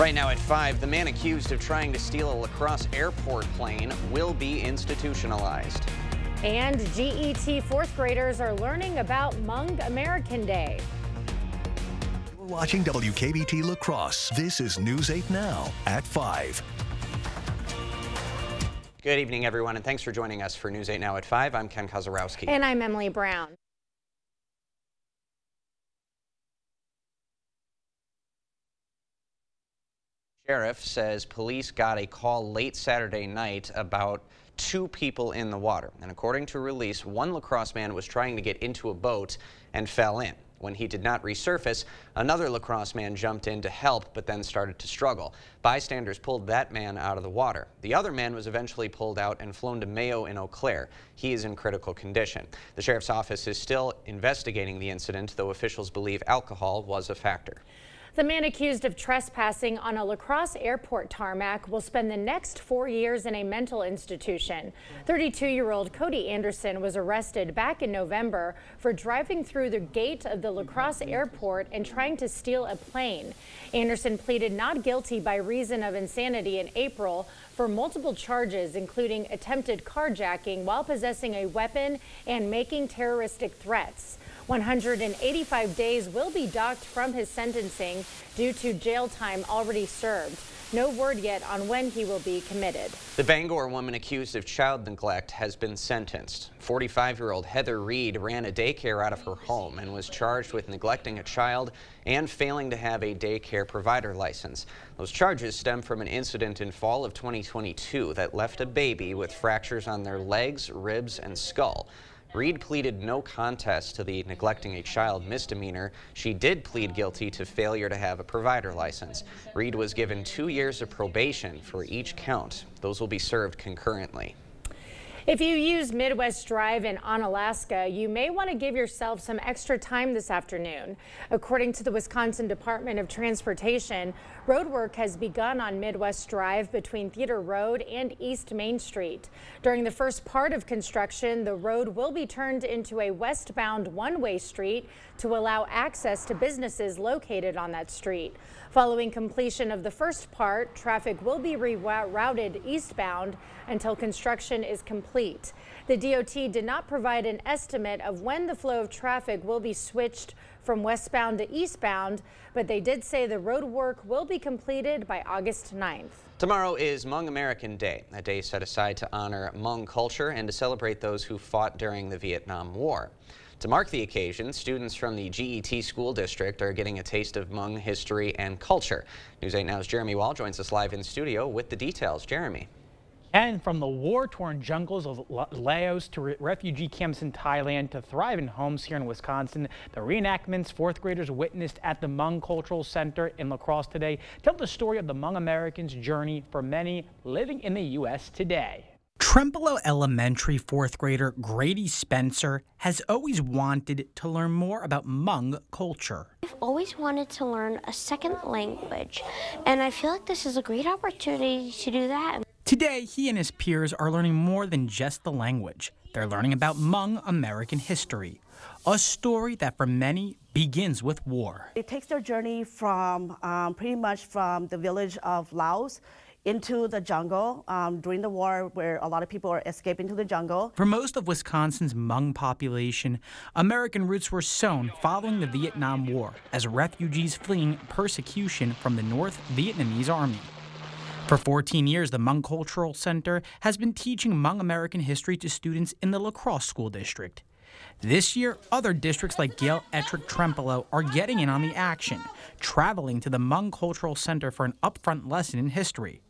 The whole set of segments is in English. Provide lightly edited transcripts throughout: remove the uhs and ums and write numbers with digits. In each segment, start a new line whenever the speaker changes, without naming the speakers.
Right now at 5, the man accused of trying to steal a La Crosse airport plane will be institutionalized.
And GET fourth graders are learning about Hmong American Day.
You're watching WKBT La Crosse. This is News 8 Now at 5.
Good evening, everyone, and thanks for joining us for News 8 Now at 5. I'm Ken Kozarowski.
And I'm Emily Brown.
Sheriff says police got a call late Saturday night about 2 people in the water. And according to a release, one La Crosse man was trying to get into a boat and fell in. When he did not resurface, another La Crosse man jumped in to help, but then started to struggle. Bystanders pulled that man out of the water. The other man was eventually pulled out and flown to Mayo in Eau Claire. He is in critical condition. The sheriff's office is still investigating the incident, though officials believe alcohol was a factor.
The man accused of trespassing on a La Crosse airport tarmac will spend the next 4 years in a mental institution. 32-year-old Cody Anderson was arrested back in November for driving through the gate of the La Crosse airport and trying to steal a plane. Anderson pleaded not guilty by reason of insanity in April for multiple charges, including attempted carjacking while possessing a weapon and making terroristic threats. 185 days will be docked from his sentencing due to jail time already served. No word yet on when he will be committed.
The Bangor woman accused of child neglect has been sentenced. 45-year-old Heather Reed ran a daycare out of her home and was charged with neglecting a child and failing to have a daycare provider license. Those charges stem from an incident in fall of 2022 that left a baby with fractures on their legs, ribs, and skull. Reed pleaded no contest to the neglecting a child misdemeanor. She did plead guilty to failure to have a provider license. Reed was given 2 years of probation for each count. Those will be served concurrently.
If you use Midwest Drive in Onalaska, you may want to give yourself some extra time this afternoon. According to the Wisconsin Department of Transportation, road work has begun on Midwest Drive between Theater Road and East Main Street. During the first part of construction, the road will be turned into a westbound one-way street to allow access to businesses located on that street. Following completion of the first part, traffic will be rerouted eastbound until construction is complete. The DOT did not provide an estimate of when the flow of traffic will be switched from westbound to eastbound, but they did say the road work will be completed by August 9th.
Tomorrow is Hmong American Day, a day set aside to honor Hmong culture and to celebrate those who fought during the Vietnam War. To mark the occasion, students from the GET school district are getting a taste of Hmong history and culture. News 8 Now's Jeremy Wall joins us live in studio with the details. Jeremy.
And from the war-torn jungles of Laos to refugee camps in Thailand to thriving homes here in Wisconsin, the reenactments fourth graders witnessed at the Hmong Cultural Center in La Crosse today tell the story of the Hmong Americans' journey for many living in the U.S. today.
Trempealeau Elementary fourth grader Grady Spencer has always wanted to learn more about Hmong culture.
I've always wanted to learn a second language, and I feel like this is a great opportunity to do that.
Today, he and his peers are learning more than just the language. They're learning about Hmong American history, a story that for many begins with war.
It takes their journey from pretty much from the village of Laos into the jungle during the war, where a lot of people are escaping to the jungle.
For most of Wisconsin's Hmong population, American roots were sown following the Vietnam War as refugees fleeing persecution from the North Vietnamese Army. For 14 years, the Hmong Cultural Center has been teaching Hmong American history to students in the La Crosse School District. This year, other districts like Gale, Ettrick, Trempealeau are getting in on the action, traveling to the Hmong Cultural Center for an upfront lesson in history.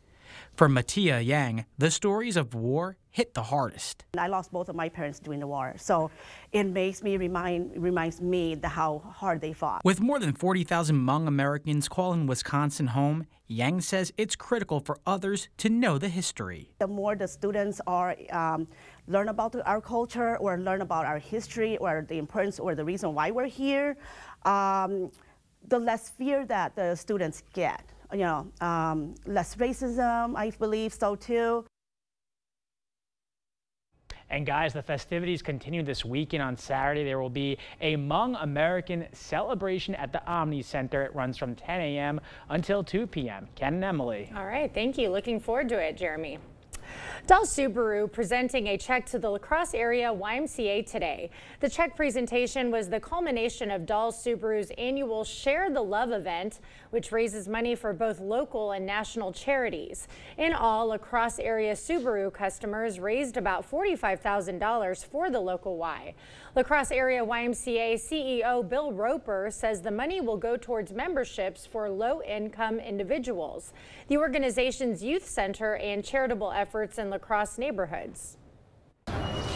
For Matia Yang, the stories of war hit the hardest.
I lost both of my parents during the war, so it makes me reminds me how hard they fought.
With more than 40,000 Hmong Americans calling Wisconsin home, Yang says it's critical for others to know the history.
The more the students are learn about our culture or learn about our history or the importance or the reason why we're here, the less fear that the students get. Less racism, I believe so too.
And guys, the festivities continue this weekend. On Saturday, there will be a Hmong American celebration at the Omni Center. It runs from 10 a.m. until 2 p.m. Ken and Emily.
All right, thank you. Looking forward to it, Jeremy. Dahl Subaru presenting a check to the La Crosse area YMCA today. The check presentation was the culmination of Dahl Subaru's annual Share the Love event, which raises money for both local and national charities. In all, La Crosse area Subaru customers raised about $45,000 for the local Y. La Crosse area YMCA CEO Bill Roper says the money will go towards memberships for low-income individuals, the organization's youth center, and charitable efforts in La Crosse neighborhoods.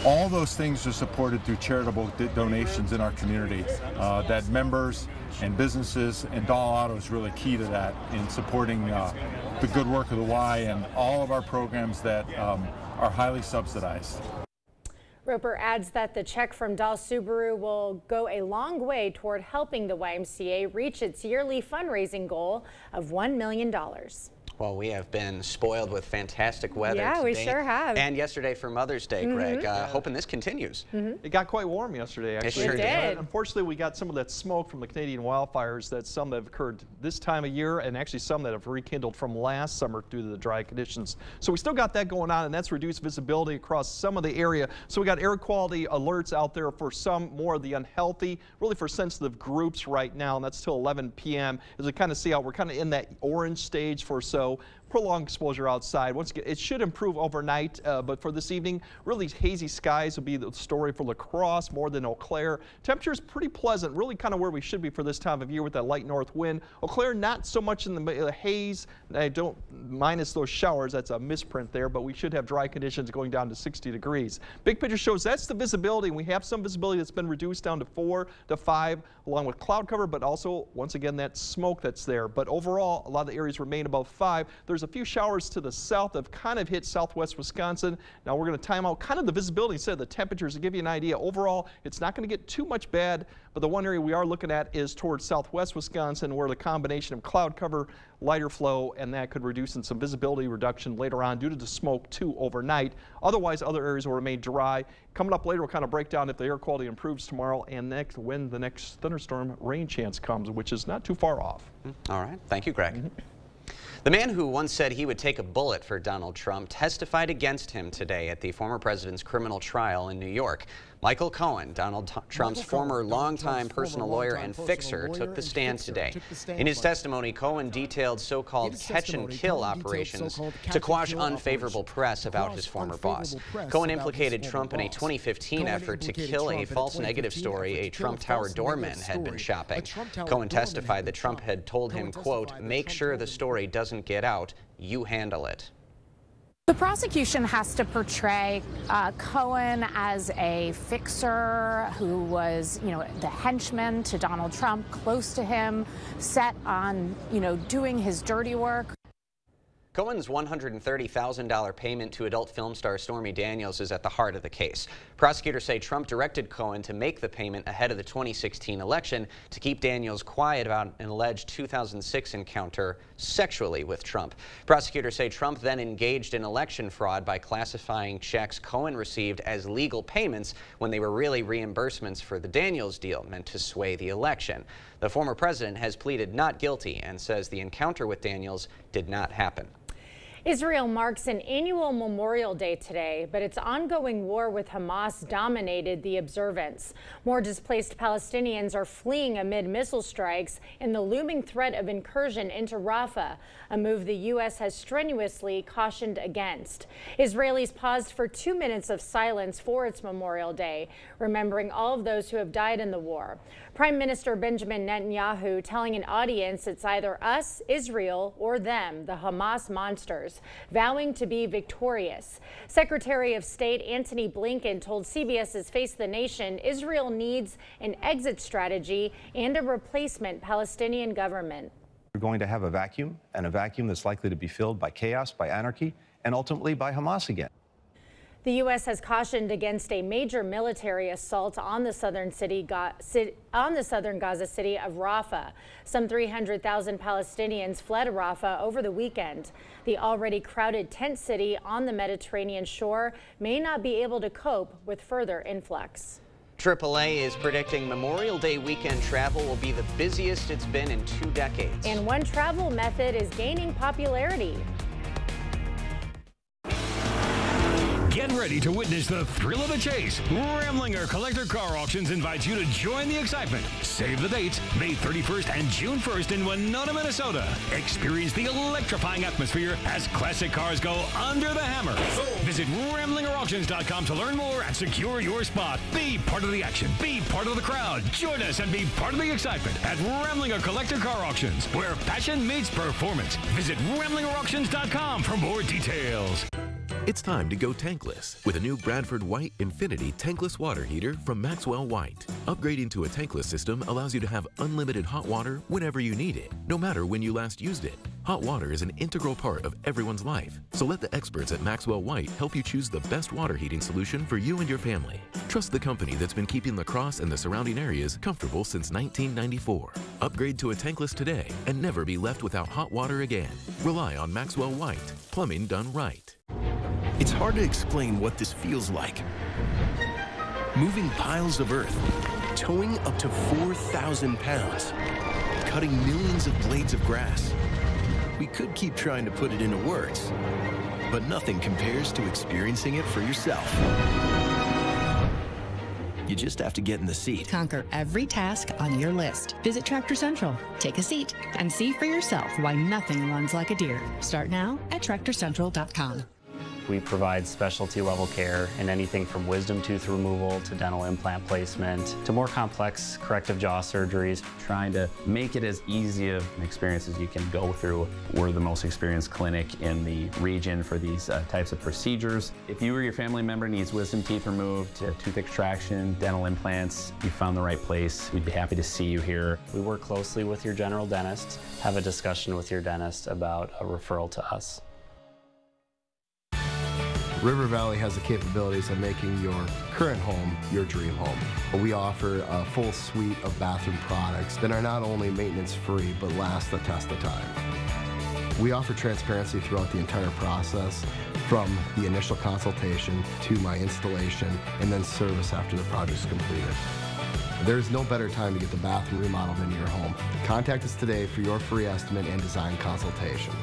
All those things are supported through charitable donations in our community. That members and businesses, and Dahl Auto is really key to that in supporting the good work of the Y and all of our programs that are highly subsidized.
Roper adds that the check from Dahl Subaru will go a long way toward helping the YMCA reach its yearly fundraising goal of $1 million.
Well, we have been spoiled with fantastic weather today.
Yeah, we sure have.
And yesterday for Mother's Day, Greg. Hoping this continues.
It got quite warm yesterday, actually.
It sure did.
Unfortunately, we got some of that smoke from the Canadian wildfires, that some that have occurred this time of year, and actually some that have rekindled from last summer due to the dry conditions. So we still got that going on, and that's reduced visibility across some of the area. So we got air quality alerts out there for some more of the unhealthy, really for sensitive groups right now, and that's till 11 p.m. As we kind of see out, we're kind of in that orange stage for so. Prolonged exposure outside. Once again, it should improve overnight, but for this evening, really hazy skies will be the story for La Crosse more than Eau Claire. Temperature is pretty pleasant, really kind of where we should be for this time of year with that light north wind. Eau Claire, not so much in the haze. I don't minus those showers. That's a misprint there, but we should have dry conditions going down to 60 degrees. Big picture shows that's the visibility. We have some visibility that's been reduced down to 4 to 5, along with cloud cover, but also, once again, that smoke that's there. But overall, a lot of the areas remain above 5. There's a few showers to the south that have kind of hit southwest Wisconsin. Now we're going to time out kind of the visibility instead of the temperatures to give you an idea. Overall, it's not going to get too much bad, but the one area we are looking at is towards southwest Wisconsin, where the combination of cloud cover, lighter flow, and that could reduce in some visibility reduction later on due to the smoke too overnight. Otherwise, other areas will remain dry. Coming up later, we'll kind of break down if the air quality improves tomorrow and when the next thunderstorm rain chance comes, which is not too far off.
All right. Thank you, Greg. The man who once said he would take a bullet for Donald Trump testified against him today at the former president's criminal trial in New York. Michael Cohen, Donald Trump's former longtime personal lawyer and fixer, took the stand today. In his testimony, Cohen detailed so-called catch-and-kill operations to quash unfavorable press about his former boss. Cohen implicated Trump in a 2015 effort to kill a false negative story a Trump Tower doorman had been shopping. Cohen testified that Trump had told him, quote, "Make sure the story doesn't get out, you handle it."
The prosecution has to portray Cohen as a fixer who was, the henchman to Donald Trump, close to him, set on, doing his dirty work.
Cohen's $130,000 payment to adult film star Stormy Daniels is at the heart of the case. Prosecutors say Trump directed Cohen to make the payment ahead of the 2016 election to keep Daniels quiet about an alleged 2006 encounter sexually with Trump. Prosecutors say Trump then engaged in election fraud by classifying checks Cohen received as legal payments when they were really reimbursements for the Daniels deal meant to sway the election. The former president has pleaded not guilty and says the encounter with Daniels did not happen.
Israel marks an annual Memorial Day today, but its ongoing war with Hamas dominated the observance. More displaced Palestinians are fleeing amid missile strikes and the looming threat of incursion into Rafah, a move the U.S. has strenuously cautioned against. Israelis paused for 2 minutes of silence for its Memorial Day, remembering all of those who have died in the war. Prime Minister Benjamin Netanyahu telling an audience it's either us, Israel, or them, the Hamas monsters, vowing to be victorious. Secretary of State Antony Blinken told CBS's Face the Nation Israel needs an exit strategy and a replacement Palestinian government.
We're going to have a vacuum, and a vacuum that's likely to be filled by chaos, by anarchy, and ultimately by Hamas again.
The U.S. has cautioned against a major military assault on the southern Gaza city of Rafah. Some 300,000 Palestinians fled Rafah over the weekend. The already crowded tent city on the Mediterranean shore may not be able to cope with further influx.
AAA is predicting Memorial Day weekend travel will be the busiest it's been in 2 decades.
And one travel method is gaining popularity.
Get ready to witness the thrill of the chase. Ramlinger Collector Car Auctions invites you to join the excitement. Save the dates, May 31st and June 1st in Winona, Minnesota. Experience the electrifying atmosphere as classic cars go under the hammer. Visit RamlingerAuctions.com to learn more and secure your spot. Be part of the action. Be part of the crowd. Join us and be part of the excitement at Ramlinger Collector Car Auctions, where passion meets performance. Visit RamlingerAuctions.com for more details.
It's time to go tankless with a new Bradford White Infinity tankless water heater from Maxwell White. Upgrading to a tankless system allows you to have unlimited hot water whenever you need it, no matter when you last used it. Hot water is an integral part of everyone's life, so let the experts at Maxwell White help you choose the best water heating solution for you and your family. Trust the company that's been keeping La Crosse and the surrounding areas comfortable since 1994. Upgrade to a tankless today and never be left without hot water again. Rely on Maxwell White, plumbing done right.
It's hard to explain what this feels like. Moving piles of earth, towing up to 4,000 pounds, cutting millions of blades of grass. We could keep trying to put it into words, but nothing compares to experiencing it for yourself. You just have to get in the seat.
Conquer every task on your list. Visit Tractor Central, take a seat, and see for yourself why nothing runs like a deer. Start now at TractorCentral.com.
We provide specialty level care in anything from wisdom tooth removal to dental implant placement to more complex corrective jaw surgeries.
Trying to make it as easy of an experience as you can go through. We're the most experienced clinic in the region for these types of procedures. If you or your family member needs wisdom teeth removed, tooth extraction, dental implants, you found the right place. We'd be happy to see you here.
We work closely with your general dentist. Have a discussion with your dentist about a referral to us.
River Valley has the capabilities of making your current home your dream home. We offer a full suite of bathroom products that are not only maintenance free, but last the test of time. We offer transparency throughout the entire process, from the initial consultation to my installation, and then service after the project is completed. There's no better time to get the bathroom remodeled into your home. Contact us today for your free estimate and design consultation.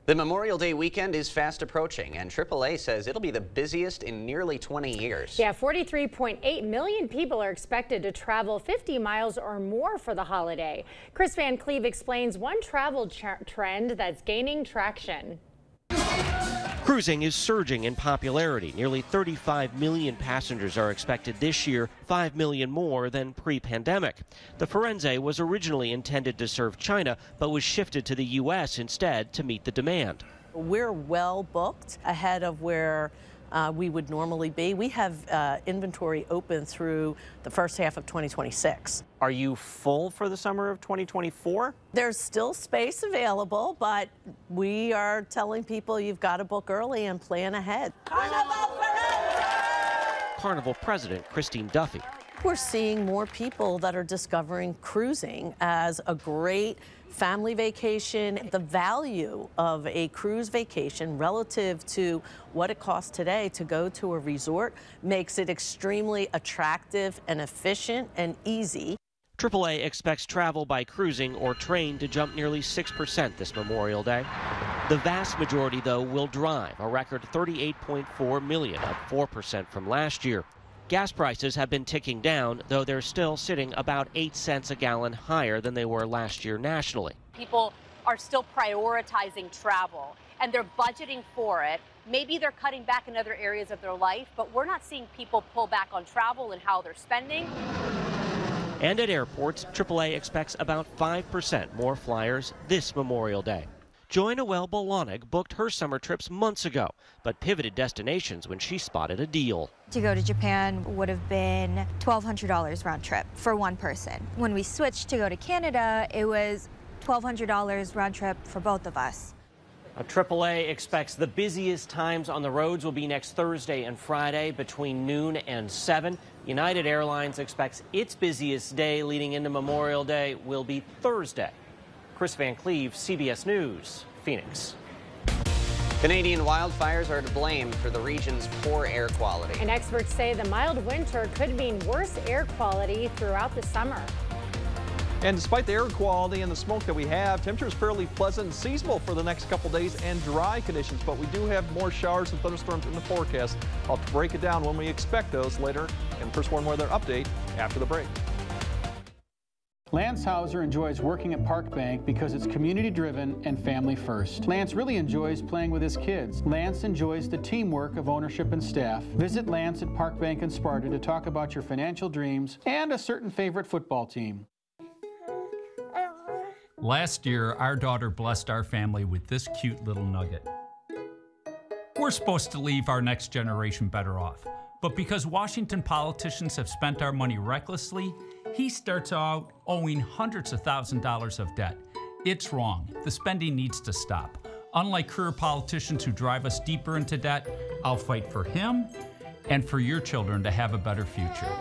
The Memorial Day weekend is fast approaching, and AAA says it'll be the busiest in nearly 20 years.
Yeah, 43.8 million people are expected to travel 50 miles or more for the holiday. Chris Van Cleve explains one travel trend that's gaining traction.
Cruising is surging in popularity. Nearly 35 million passengers are expected this year, 5 million more than pre-pandemic. The Firenze was originally intended to serve China, but was shifted to the U.S. instead to meet the demand.
We're well booked ahead of where we would normally be. We have inventory open through the first half of 2026.
Are you full for the summer of 2024?
There's still space available, but we are telling people you've got to book early and plan ahead.
Carnival President Christine Duffy.
We're seeing more people that are discovering cruising as a great family vacation. The value of a cruise vacation relative to what it costs today to go to a resort makes it extremely attractive and efficient and easy.
AAA expects travel by cruising or train to jump nearly 6% this Memorial Day. The vast majority, though, will drive, a record 38.4 million, up 4% from last year. Gas prices have been ticking down, though they're still sitting about 8 cents a gallon higher than they were last year nationally.
People are still prioritizing travel, and they're budgeting for it. Maybe they're cutting back in other areas of their life, but we're not seeing people pull back on travel and how they're spending.
And at airports, AAA expects about 5% more flyers this Memorial Day. Joy Noel Bolanig booked her summer trips months ago, but pivoted destinations when she spotted a deal.
To go to Japan would have been $1,200 round trip for one person. When we switched to go to Canada, it was $1,200 round trip for both of us.
AAA expects the busiest times on the roads will be next Thursday and Friday between noon and 7. United Airlines expects its busiest day leading into Memorial Day will be Thursday. Chris Van Cleve, CBS News, Phoenix.
Canadian wildfires are to blame for the region's poor air quality.
And experts say the mild winter could mean worse air quality throughout the summer.
And despite the air quality and the smoke that we have, temperature is fairly pleasant and seasonable for the next couple days and dry conditions, but we do have more showers and thunderstorms in the forecast. I'll break it down when we expect those later in First Warn Weather Update after the break.
Lance Hauser enjoys working at Park Bank because it's community-driven and family-first. Lance really enjoys playing with his kids. Lance enjoys the teamwork of ownership and staff. Visit Lance at Park Bank in Sparta to talk about your financial dreams and a certain favorite football team.
Last year, our daughter blessed our family with this cute little nugget. We're supposed to leave our next generation better off, but because Washington politicians have spent our money recklessly, he starts out owing hundreds of thousands of dollars of debt. It's wrong. The spending needs to stop. Unlike career politicians who drive us deeper into debt, I'll fight for him and for your children to have a better future.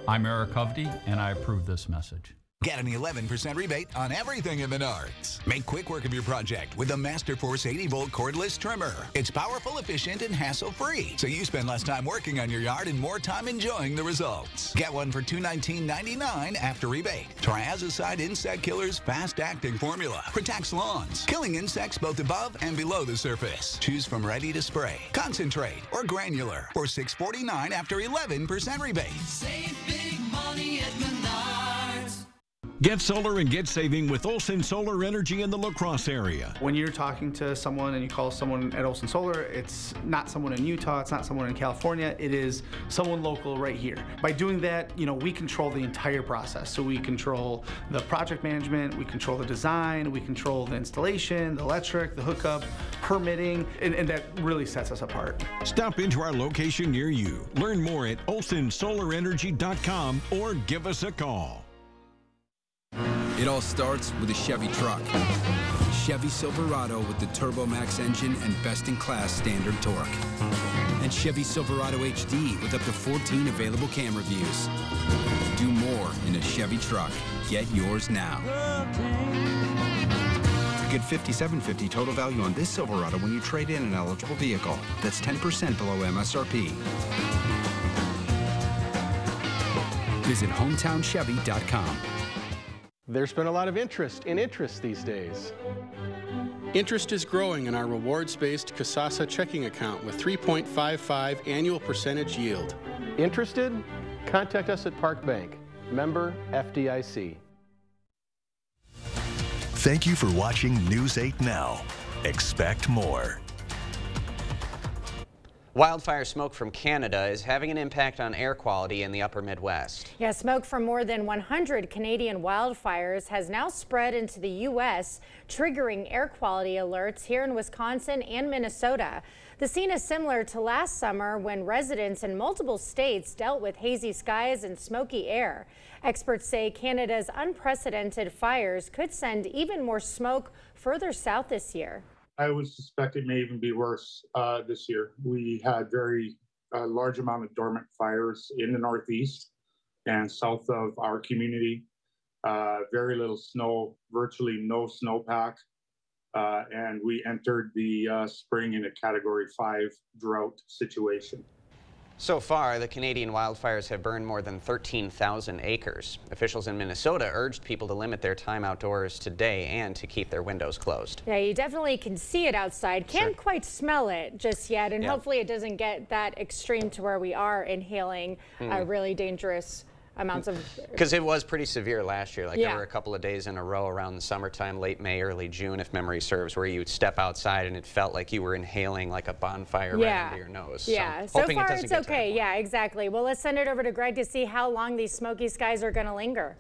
I'm Eric Hovde, and I approve this message.
Get an 11% rebate on everything at Menards. Make quick work of your project with the Masterforce 80-volt cordless trimmer. It's powerful, efficient, and hassle-free, so you spend less time working on your yard and more time enjoying the results. Get one for $219.99 after rebate. Triazicide Insect Killer's fast-acting formula protects lawns, killing insects both above and below the surface. Choose from ready to spray, concentrate, or granular for $649 after 11% rebate.
Save big money at Menards.
Get solar and get saving with Olson Solar Energy in the La Crosse area.
When you're talking to someone and you call someone at Olson Solar, it's not someone in Utah, it's not someone in California, it is someone local right here. By doing that, we control the entire process. So we control the project management, we control the design, we control the installation, the electric, the hookup, permitting, and that really sets us apart.
Stop into our location near you. Learn more at olsonsolarenergy.com or give us a call.
It all starts with a Chevy truck. Chevy Silverado with the Turbo Max engine and best-in-class standard torque. And Chevy Silverado HD with up to 14 available camera views. Do more in a Chevy truck. Get yours now. Get $5,750 total value on this Silverado when you trade in an eligible vehicle. That's 10% below MSRP. Visit HometownChevy.com.
There's been a lot of interest these days.
Interest is growing in our rewards-based Kasasa checking account with 3.55 annual percentage yield.
Interested? Contact us at Park Bank. Member FDIC.
Thank you for watching News 8 Now. Expect more.
Wildfire smoke from Canada is having an impact on air quality in the upper Midwest.
Yeah, smoke from more than 100 Canadian wildfires has now spread into the U.S., triggering air quality alerts here in Wisconsin and Minnesota. The scene is similar to last summer when residents in multiple states dealt with hazy skies and smoky air. Experts say Canada's unprecedented fires could send even more smoke further south this year.
I would suspect it may even be worse this year. We had very large amount of dormant fires in the Northeast and south of our community. Very little snow, virtually no snowpack. And we entered the spring in a Category 5 drought situation.
So far, the Canadian wildfires have burned more than 13,000 acres. Officials in Minnesota urged people to limit their time outdoors today and to keep their windows closed.
Yeah, you definitely can see it outside. Can't quite smell it just yet, and hopefully it doesn't get that extreme to where we are inhaling really dangerous amounts of...
Because it was pretty severe last year. Like there were a couple of days in a row around the summertime, late May, early June, if memory serves, where you would step outside and it felt like you were inhaling like a bonfire right into your nose.
Yeah, so far it's okay. Yeah, exactly. Well, let's send it over to Greg to see how long these smoky skies are going to linger.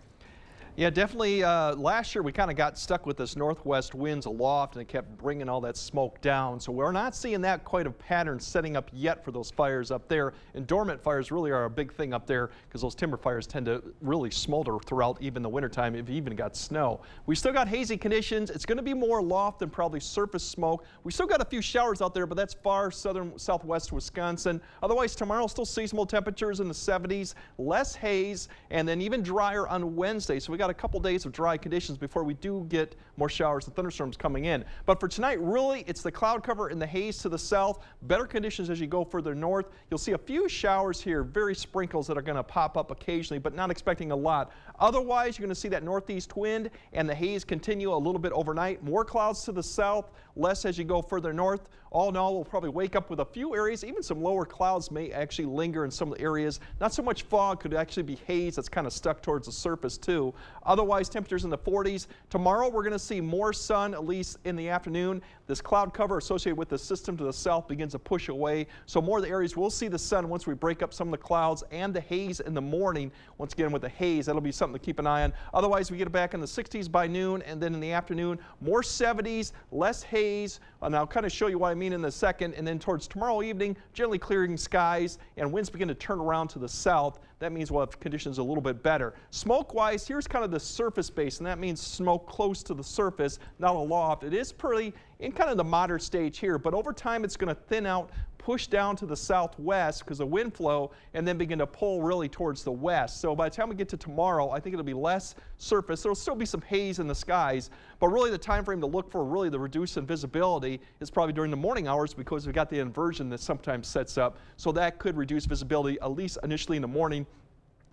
Yeah, definitely. Last year we kind of got stuck with this northwest winds aloft and it kept bringing all that smoke down. So we're not seeing that quite a pattern setting up yet for those fires up there. And dormant fires really are a big thing up there because those timber fires tend to really smolder throughout even the wintertime if you even got snow. We still got hazy conditions. It's going to be more loft than probably surface smoke. We still got a few showers out there, but that's far southwest Wisconsin. Otherwise, tomorrow still seasonal temperatures in the 70s, less haze, and then even drier on Wednesday. So we got a couple days of dry conditions before we do get more showers and thunderstorms coming in. But for tonight, really, it's the cloud cover and the haze to the south. Better conditions as you go further north. You'll see a few showers here, very sprinkles that are going to pop up occasionally, but not expecting a lot. Otherwise, you're going to see that northeast wind and the haze continue a little bit overnight. More clouds to the south, less as you go further north. All in all, we'll probably wake up with a few areas. Even some lower clouds may actually linger in some of the areas. Not so much fog, could actually be haze that's kind of stuck towards the surface too. Otherwise, temperatures in the 40s. Tomorrow, we're going to see more sun, at least in the afternoon. This cloud cover associated with the system to the south begins to push away. So more of the areas will see the sun once we break up some of the clouds and the haze in the morning. Once again, with the haze, that'll be something to keep an eye on. Otherwise, we get it back in the 60s by noon, and then in the afternoon, more 70s, less haze. And I'll kind of show you what I mean in a second. And then towards tomorrow evening, generally clearing skies, and winds begin to turn around to the south. That means we'll have conditions a little bit better. Smoke-wise, here's kind of the surface base, and that means smoke close to the surface, not aloft. It is pretty in kind of the moderate stage here, but over time it's going to thin out, push down to the southwest because of wind flow, and then begin to pull really towards the west. So by the time we get to tomorrow, I think it'll be less surface. There'll still be some haze in the skies, but really the time frame to look for really the reduced visibility is probably during the morning hours because we've got the inversion that sometimes sets up. So that could reduce visibility, at least initially in the morning.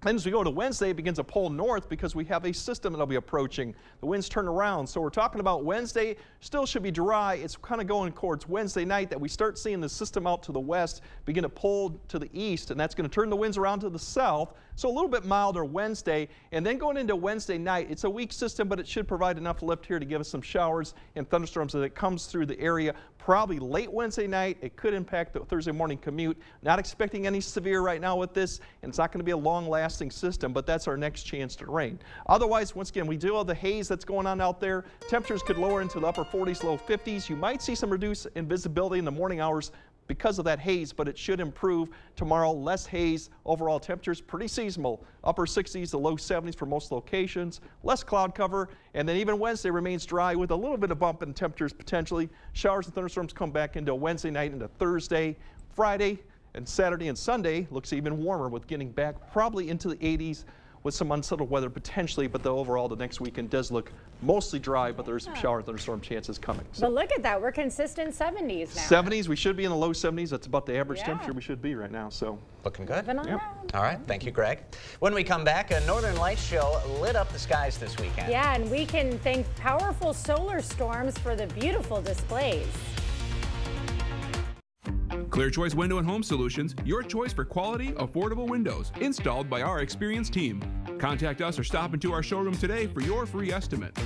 Then as we go to Wednesday, it begins to pull north because we have a system that'll be approaching. The winds turn around. So we're talking about Wednesday, still should be dry. It's kind of going towards Wednesday night that we start seeing the system out to the west begin to pull to the east, and that's going to turn the winds around to the south. So a little bit milder Wednesday, and then going into Wednesday night, it's a weak system, but it should provide enough lift here to give us some showers and thunderstorms as it comes through the area. Probably late Wednesday night. It could impact the Thursday morning commute. Not expecting any severe right now with this, and it's not going to be a long-lasting system, but that's our next chance to rain. Otherwise, once again, we do have the haze that's going on out there. Temperatures could lower into the upper 40s, low 50s. You might see some reduced visibility in the morning hours because of that haze, but it should improve tomorrow. Less haze, overall temperatures pretty seasonal, upper 60s to low 70s for most locations, less cloud cover, and then even Wednesday remains dry with a little bit of bump in temperatures potentially. Showers and thunderstorms come back into Wednesday night into Thursday. Friday and Saturday and Sunday looks even warmer with getting back probably into the 80s with some unsettled weather potentially, but overall the next weekend does look mostly dry, but there's some shower and thunderstorm chances coming. So.
But look at that, we're consistent 70s now.
70s, we should be in the low 70s. That's about the average temperature we should be right now. So
looking good.
Yep.
All right, thank you, Greg. When we come back, a Northern Lights show lit up the skies this weekend.
Yeah, and we can thank powerful solar storms for the beautiful displays.
Clear Choice Window and Home Solutions, your choice for quality, affordable windows, installed by our experienced team. Contact us or stop into our showroom today for your free estimate.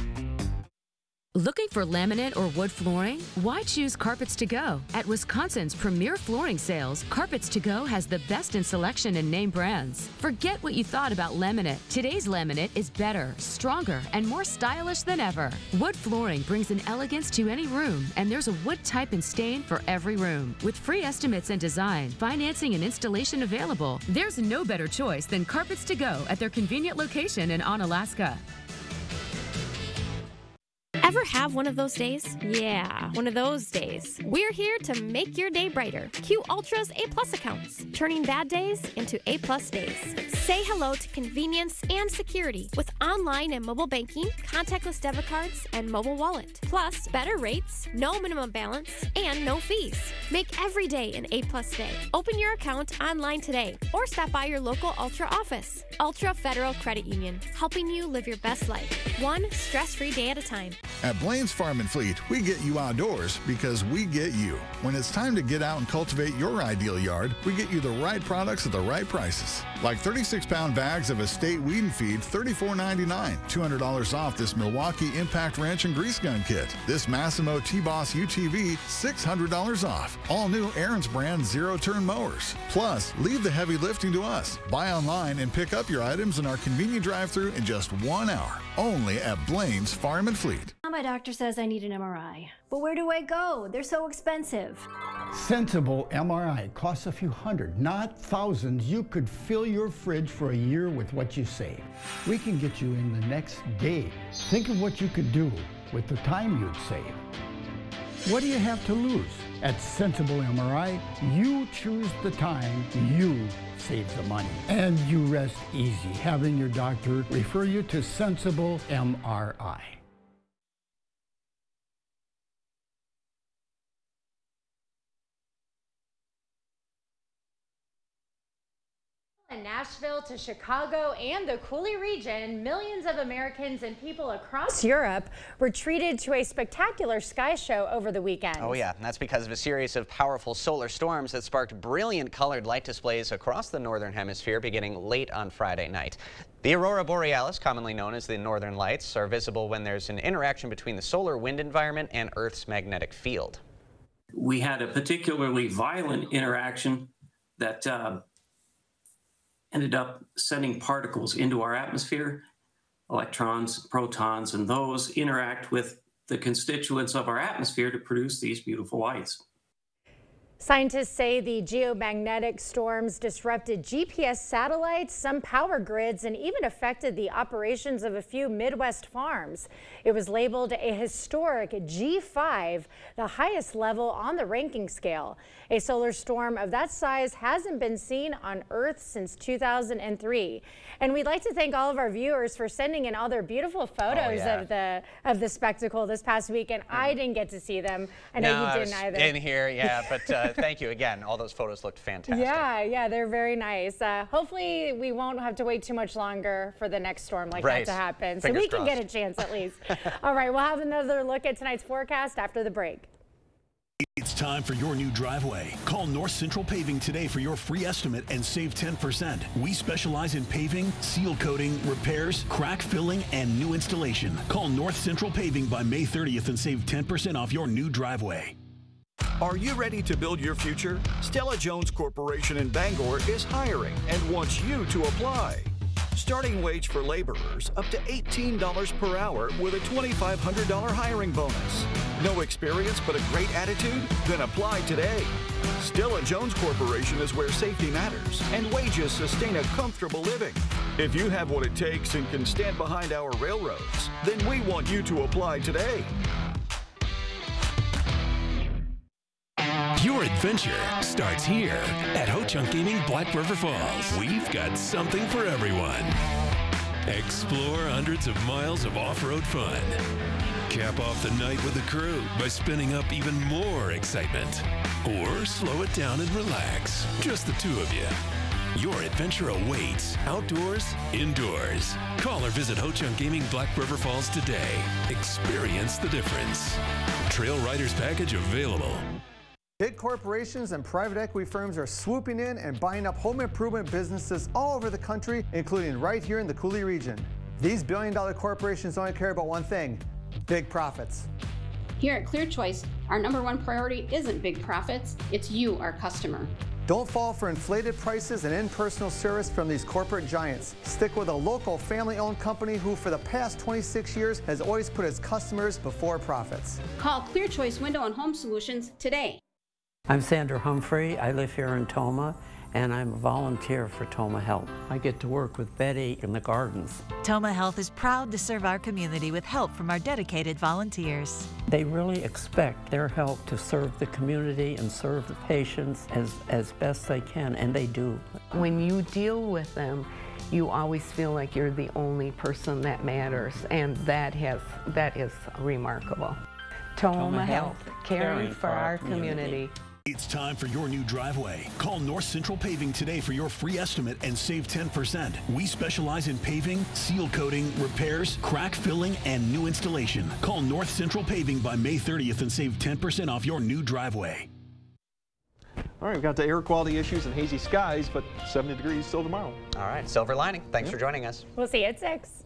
Looking for laminate or wood flooring? Why choose Carpets to Go? At Wisconsin's premier flooring sales, Carpets to Go has the best in selection and name brands. Forget what you thought about laminate. Today's laminate is better, stronger, and more stylish than ever. Wood flooring brings an elegance to any room, and there's a wood type and stain for every room. With free estimates and design, financing, and installation available, there's no better choice than Carpets to Go at their convenient location in Onalaska.
Ever have one of those days? Yeah, one of those days. We're here to make your day brighter. Q Ultra's A+ accounts, turning bad days into A+ days. Say hello to convenience and security with online and mobile banking, contactless debit cards, and mobile wallet. Plus, better rates, no minimum balance, and no fees. Make every day an A+ day. Open your account online today or stop by your local Ultra office. Ultra Federal Credit Union, helping you live your best life, one stress-free day at a time.
At Blaine's Farm and Fleet, we get you outdoors because we get you. When it's time to get out and cultivate your ideal yard, we get you the right products at the right prices. Like 36-pound bags of Estate Weed and Feed, $34.99. $200 off this Milwaukee Impact Wrench and Grease Gun Kit. This Massimo T-Boss UTV, $600 off. All new Aaron's brand zero-turn mowers. Plus, leave the heavy lifting to us. Buy online and pick up your items in our convenient drive-thru in just 1 hour. Only at Blaine's Farm and Fleet.
My doctor says I need an MRI. But where do I go? They're so expensive.
Sensible MRI costs a few hundred, not thousands. You could fill your fridge for a year with what you save. We can get you in the next day. Think of what you could do with the time you'd save. What do you have to lose? At Sensible MRI, you choose the time, you save the money, and you rest easy having your doctor refer you to Sensible MRI.
In Nashville to Chicago and the Coulee region, millions of Americans and people across Europe were treated to a spectacular sky show over the weekend.
Oh yeah, and that's because of a series of powerful solar storms that sparked brilliant colored light displays across the northern hemisphere beginning late on Friday night. The aurora borealis, commonly known as the northern lights, are visible when there's an interaction between the solar wind environment and Earth's magnetic field.
We had a particularly violent interaction that ended up sending particles into our atmosphere, electrons, protons, and those interact with the constituents of our atmosphere to produce these beautiful lights.
Scientists say the geomagnetic storms disrupted GPS satellites, some power grids, and even affected the operations of a few Midwest farms. It was labeled a historic G5, the highest level on the ranking scale. A solar storm of that size hasn't been seen on Earth since 2003. And we'd like to thank all of our viewers for sending in all their beautiful photos of the spectacle this past week, and I didn't get to see them. I know you didn't either.
In here, yeah, but thank you again. All those photos looked fantastic.
Yeah, they're very nice. Hopefully we won't have to wait too much longer for the next storm like that to happen.
Fingers
so we can
crossed.
get a chance at least. All right, we'll have another look at tonight's forecast after the break.
It's time for your new driveway. Call North Central Paving today for your free estimate and save 10%. We specialize in paving, seal coating, repairs, crack filling, and new installation. Call North Central Paving by May 30th and save 10% off your new driveway.
Are you ready to build your future? Stella Jones Corporation in Bangor is hiring and wants you to apply. Starting wage for laborers up to $18 per hour with a $2,500 hiring bonus. No experience but a great attitude? Then apply today. Stella Jones Corporation is where safety matters and wages sustain a comfortable living. If you have what it takes and can stand behind our railroads, then we want you to apply today.
Your adventure starts here at Ho-Chunk Gaming Black River Falls. We've got something for everyone. Explore hundreds of miles of off-road fun. Cap off the night with the crew by spinning up even more excitement. Or slow it down and relax. Just the two of you. Your adventure awaits, outdoors, indoors. Call or visit Ho-Chunk Gaming Black River Falls today. Experience the difference. Trail Riders Package available.
Big corporations and private equity firms are swooping in and buying up home improvement businesses all over the country, including right here in the Coulee region. These billion-dollar corporations only care about one thing: big profits.
Here at Clear Choice, our #1 priority isn't big profits, it's you, our customer.
Don't fall for inflated prices and impersonal service from these corporate giants. Stick with a local family-owned company who for the past 26 years has always put its customers before profits.
Call Clear Choice Window and Home Solutions today.
I'm Sandra Humphrey. I live here in Toma, and I'm a volunteer for Toma Health. I get to work with Betty in the gardens.
Toma Health is proud to serve our community with help from our dedicated volunteers.
They really expect their help to serve the community and serve the patients as best they can, and they do.
When you deal with them, you always feel like you're the only person that matters, and that is remarkable. Toma Health, caring for our community.
It's time for your new driveway. Call North Central Paving today for your free estimate and save 10%. We specialize in paving, seal coating, repairs, crack filling, and new installation. Call North Central Paving by May 30th and save 10% off your new driveway.
All right, we've got the air quality issues and hazy skies, but 70 degrees still tomorrow.
All right, silver lining. Thanks for joining us.
We'll see you at 6.